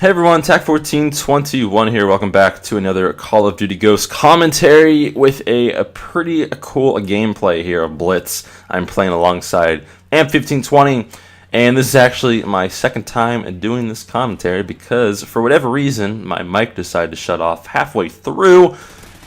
Hey everyone, TAC1421 here. Welcome back to another Call of Duty Ghosts commentary with a pretty cool gameplay here of Blitz. I'm playing alongside AMP1520, and this is actually my second time doing this commentary because for whatever reason my mic decided to shut off halfway through,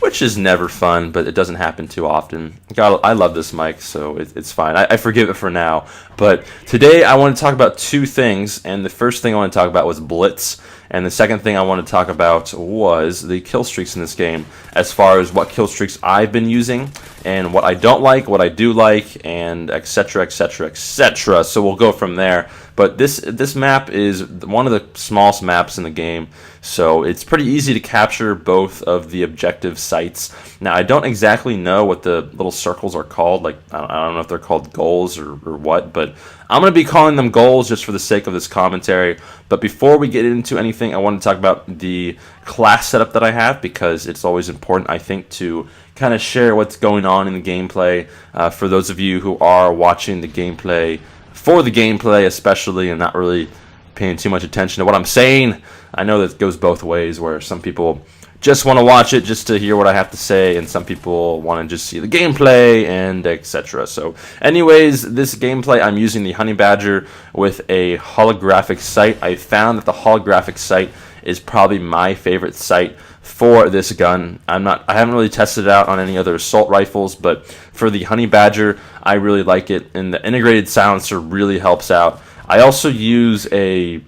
which is never fun, but it doesn't happen too often. God, I love this mic, so it's fine. I forgive it for now. But today I want to talk about two things, and the first thing I want to talk about was Blitz, and the second thing I want to talk about was the killstreaks in this game, as far as what killstreaks I've been using, and what I don't like, what I do like, and etc, etc, etc. So we'll go from there. But this map is one of the smallest maps in the game, so it's pretty easy to capture both of the objective sites. Now, I don't exactly know what the little circles are called. Like, I don't know if they're called goals or what, but I'm going to be calling them goals just for the sake of this commentary. But before we get into anything, I want to talk about the class setup that I have, because it's always important, I think, to kind of share what's going on in the gameplay for those of you who are watching the gameplay for the gameplay especially, and not really paying too much attention to what I'm saying. I know that it goes both ways, where some people just want to watch it just to hear what I have to say, and some people want to just see the gameplay and etc. So anyways, this gameplay, I'm using the Honey Badger with a holographic sight. I found that the holographic sight is probably my favorite sight for this gun. I haven't really tested it out on any other assault rifles, but for the Honey Badger, I really like it, and the integrated silencer really helps out. I also use a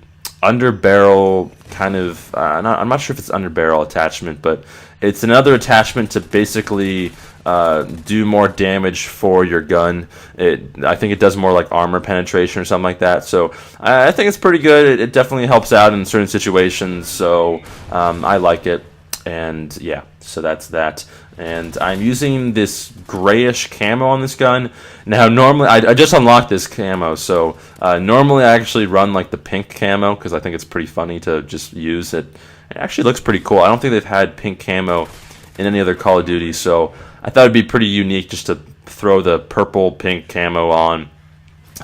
underbarrel kind of, I'm not sure if it's underbarrel attachment, but it's another attachment to basically do more damage for your gun. I think it does more like armor penetration or something like that. So I think it's pretty good. It definitely helps out in certain situations. So I like it. And yeah, so that's that. And I'm using this grayish camo on this gun. Now, normally, I just unlocked this camo, so normally I actually run like the pink camo, because I think it's pretty funny to just use it. It actually looks pretty cool. I don't think they've had pink camo in any other Call of Duty, so I thought it'd be pretty unique just to throw the purple pink camo on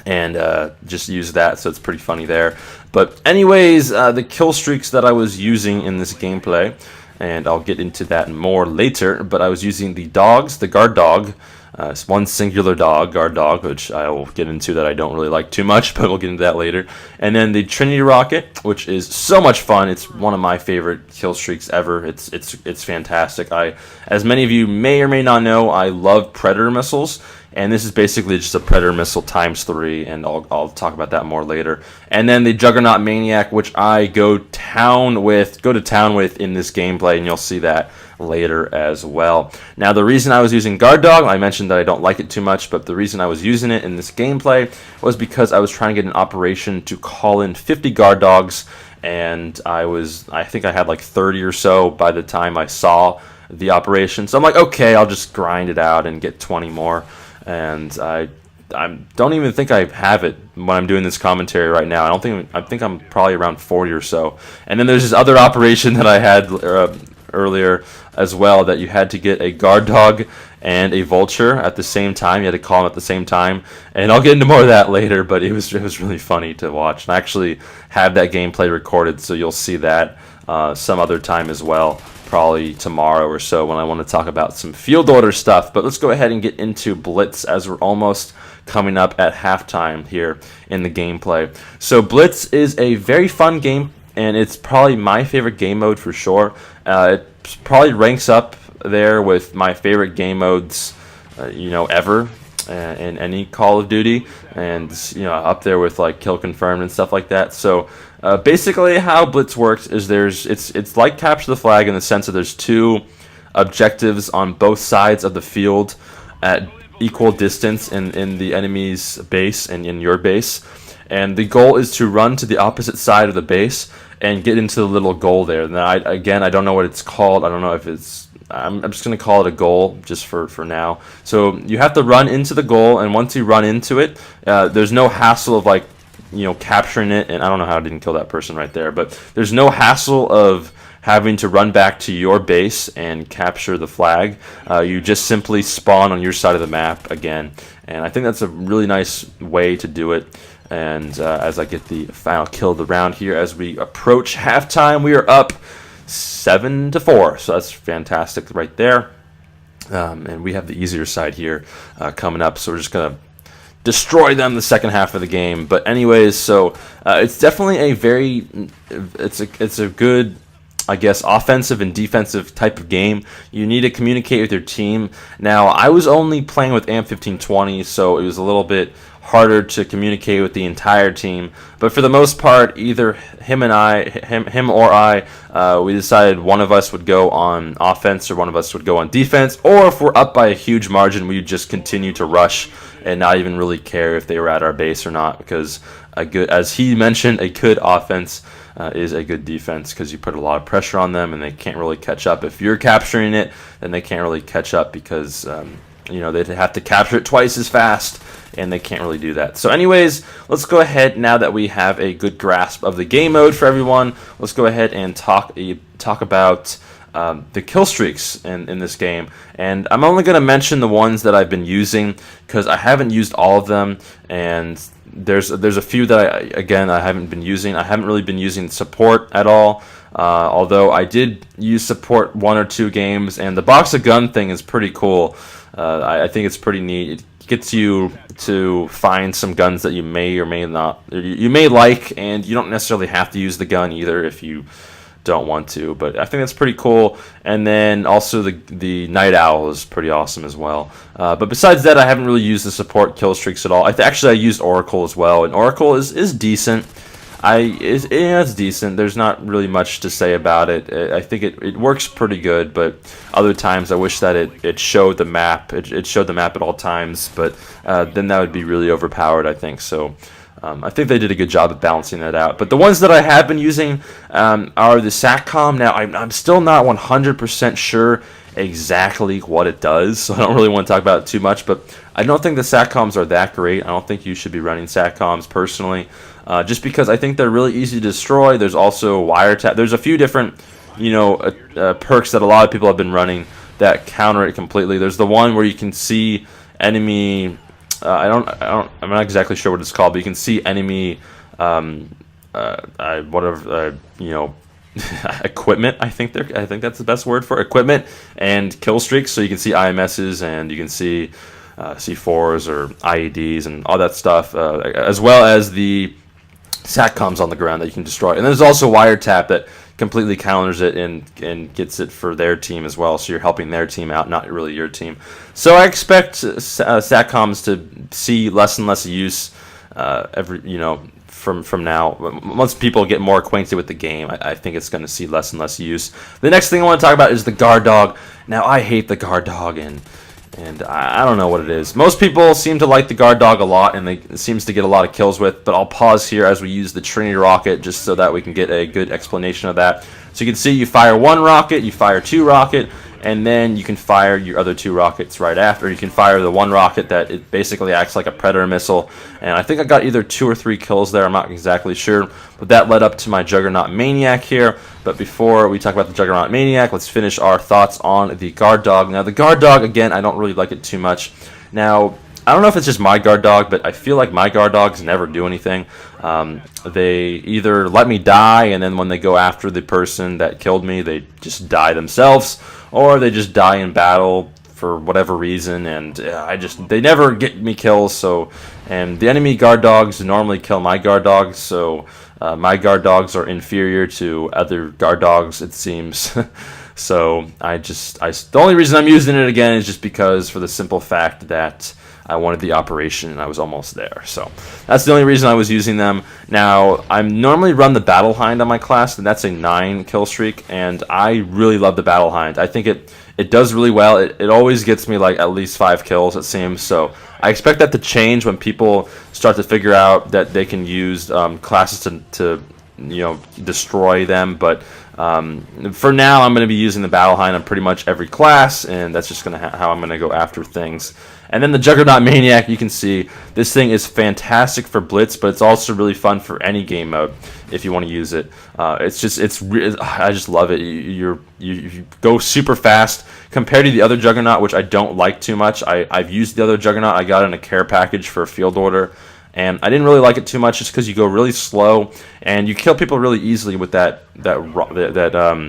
and just use that, so it's pretty funny there. But anyways, the kill streaks that I was using in this gameplay, and I'll get into that more later, but I was using the dogs, the guard dog. It's one singular dog, guard dog, which I will get into, that I don't really like too much, but we'll get into that later. And then the Trinity rocket, which is so much fun. It's one of my favorite kill streaks ever. It's fantastic. As many of you may or may not know, I love Predator missiles. And this is basically just a Predator missile ×3, and I'll talk about that more later. And then the Jug Maniac, which I go to town with in this gameplay, and you'll see that later as well. Now, the reason I was using Guard Dog, I mentioned that I don't like it too much, but the reason I was using it in this gameplay was because I was trying to get an operation to call in 50 Guard Dogs, and I think I had like 30 or so by the time I saw the operation. So I'm like, okay, I'll just grind it out and get 20 more. And I don't even think I have it when I'm doing this commentary right now. I think I'm probably around 40 or so. And then there's this other operation that I had earlier as well, that you had to get a guard dog and a vulture at the same time. You had to call them at the same time, and I'll get into more of that later. But it was really funny to watch. And I actually have that gameplay recorded, so you'll see that some other time as well. Probably tomorrow or so, when I want to talk about some field order stuff. But let's go ahead and get into Blitz, as we're almost coming up at halftime here in the gameplay. So Blitz is a very fun game, and it's probably my favorite game mode for sure. It probably ranks up there with my favorite game modes, ever in any Call of Duty, and up there with like Kill Confirmed and stuff like that. So basically how Blitz works is it's like Capture the Flag, in the sense that there's two objectives on both sides of the field at equal distance in the enemy's base and in your base, and the goal is to run to the opposite side of the base and get into the little goal there. Now, I don't know what it's called. I don't know if it's, I'm just going to call it a goal just for now. So you have to run into the goal, and once you run into it, there's no hassle of like capturing it. And I don't know how I didn't kill that person right there, but there's no hassle of having to run back to your base and capture the flag. You just simply spawn on your side of the map again, and I think that's a really nice way to do it. And as I get the final kill of the round here, as we approach halftime, we are up 7-4. So that's fantastic right there. And we have the easier side here coming up. So we're just going to destroy them the second half of the game. But anyways, so it's definitely a very, it's a good, I guess, offensive and defensive type of game. You need to communicate with your team. Now, I was only playing with AM1520, so it was a little bit harder to communicate with the entire team. But for the most part, either him or I, we decided one of us would go on offense or one of us would go on defense. Or if we're up by a huge margin, we would just continue to rush and not even really care if they were at our base or not, because as he mentioned, a good offense is a good defense, because you put a lot of pressure on them and they can't really catch up. If you're capturing it, then they can't really catch up, because they'd have to capture it twice as fast, and they can't really do that. So anyways, let's go ahead, now that we have a good grasp of the game mode for everyone, let's go ahead and talk about the kill streaks in this game. And I'm only going to mention the ones that I've been using, because I haven't used all of them, and there's a few that I haven't been using. I haven't really been using support at all, although I did use support 1 or 2 games, and the box of gun thing is pretty cool. I think it's pretty neat. It gets you to find some guns that you may or may not, you may like, and you don't necessarily have to use the gun either if you don't want to, but I think that's pretty cool. And then also the Night Owl is pretty awesome as well. But besides that, I haven't really used the support kill streaks at all. Actually, I used Oracle as well, and Oracle is decent. It's decent. There's not really much to say about it. I think it works pretty good, but other times I wish that it showed the map. It showed the map at all times, but then that would be really overpowered, I think. So I think they did a good job of balancing that out. But the ones that I have been using are the SATCOM. Now, I'm still not 100% sure exactly what it does, so I don't really want to talk about it too much, but I don't think the SATCOMs are that great. I don't think you should be running SATCOMs personally, just because I think they're really easy to destroy. There's also wiretap. There's a few different perks that a lot of people have been running that counter it completely. There's the one where you can see enemy I'm not exactly sure what it's called, but you can see enemy equipment. I think that's the best word for equipment, and kill streaks. So you can see IMSs, and you can see C4s or IEDs and all that stuff, as well as the SATCOMs on the ground that you can destroy. And there's also wiretap that completely counters it and gets it for their team as well. So you're helping their team out, not really your team. So I expect SATCOMs to see less and less use from now. Once people get more acquainted with the game, I think it's going to see less and less use. The next thing I want to talk about is the guard dog. Now, I hate the guard dog, and I don't know what it is. Most people seem to like the guard dog a lot, and it seems to get a lot of kills with, but I'll pause here as we use the Trinity rocket just so that we can get a good explanation of that. So you can see you fire 1 rocket, you fire 2 rocket, and then you can fire your other 2 rockets right after. You can fire the 1 rocket that it basically acts like a Predator missile, and I think I got either 2 or 3 kills there. I'm not exactly sure, but that led up to my Jug Maniac here. But before we talk about the Jug Maniac, let's finish our thoughts on the guard dog. Now, the guard dog, again, I don't really like it too much. Now, I don't know if it's just my guard dog, but I feel like my guard dogs never do anything. They either let me die, and then when they go after the person that killed me, they just die themselves, or they just die in battle for whatever reason, and they never get me kills. So, and the enemy guard dogs normally kill my guard dogs, so my guard dogs are inferior to other guard dogs, it seems. So the only reason I'm using it again is just because, for the simple fact that I wanted the operation and I was almost there. So that's the only reason I was using them. Now, I normally run the Battle Hind on my class, and that's a 9 kill streak, and I really love the Battle Hind. I think it does really well. It always gets me like at least 5 kills, it seems. So I expect that to change when people start to figure out that they can use classes to destroy them. But for now, I'm going to be using the Battle Hind on pretty much every class, and that's just going to how I'm going to go after things. And then the Juggernaut Maniac, you can see this thing is fantastic for Blitz, but it's also really fun for any game mode if you want to use it. I just love it. You go super fast compared to the other Juggernaut, which I don't like too much. I've used the other Juggernaut. I got it in a care package for a field order, And I didn't really like it too much just because you go really slow and you kill people really easily with that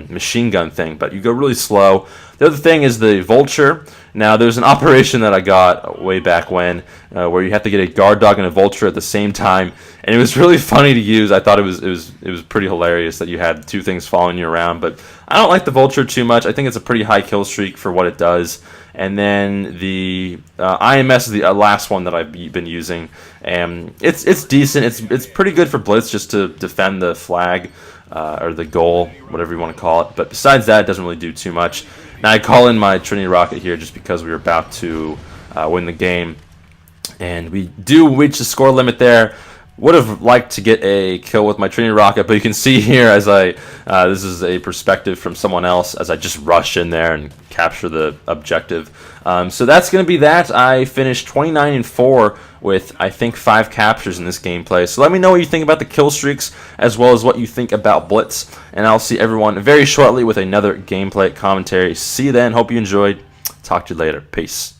machine gun thing, but you go really slow. The other thing is the vulture. Now there's an operation that I got way back when where you have to get a guard dog and a vulture at the same time, and it was really funny to use. I thought it was pretty hilarious that you had two things following you around, but I don't like the vulture too much. I think it's a pretty high kill streak for what it does. And then the IMS is the last one that I've been using, and it's decent. It's pretty good for Blitz just to defend the flag or the goal, whatever you want to call it. But besides that, it doesn't really do too much. Now I call in my Trinity rocket here just because we were about to win the game, and we do reach the score limit there. Would have liked to get a kill with my Trinity rocket, but you can see here as this is a perspective from someone else as I just rush in there and capture the objective. So that's going to be that. I finished 29-4 with, I think, 5 captures in this gameplay. So let me know what you think about the kill streaks as well as what you think about Blitz. And I'll see everyone very shortly with another gameplay commentary. See you then. Hope you enjoyed. Talk to you later. Peace.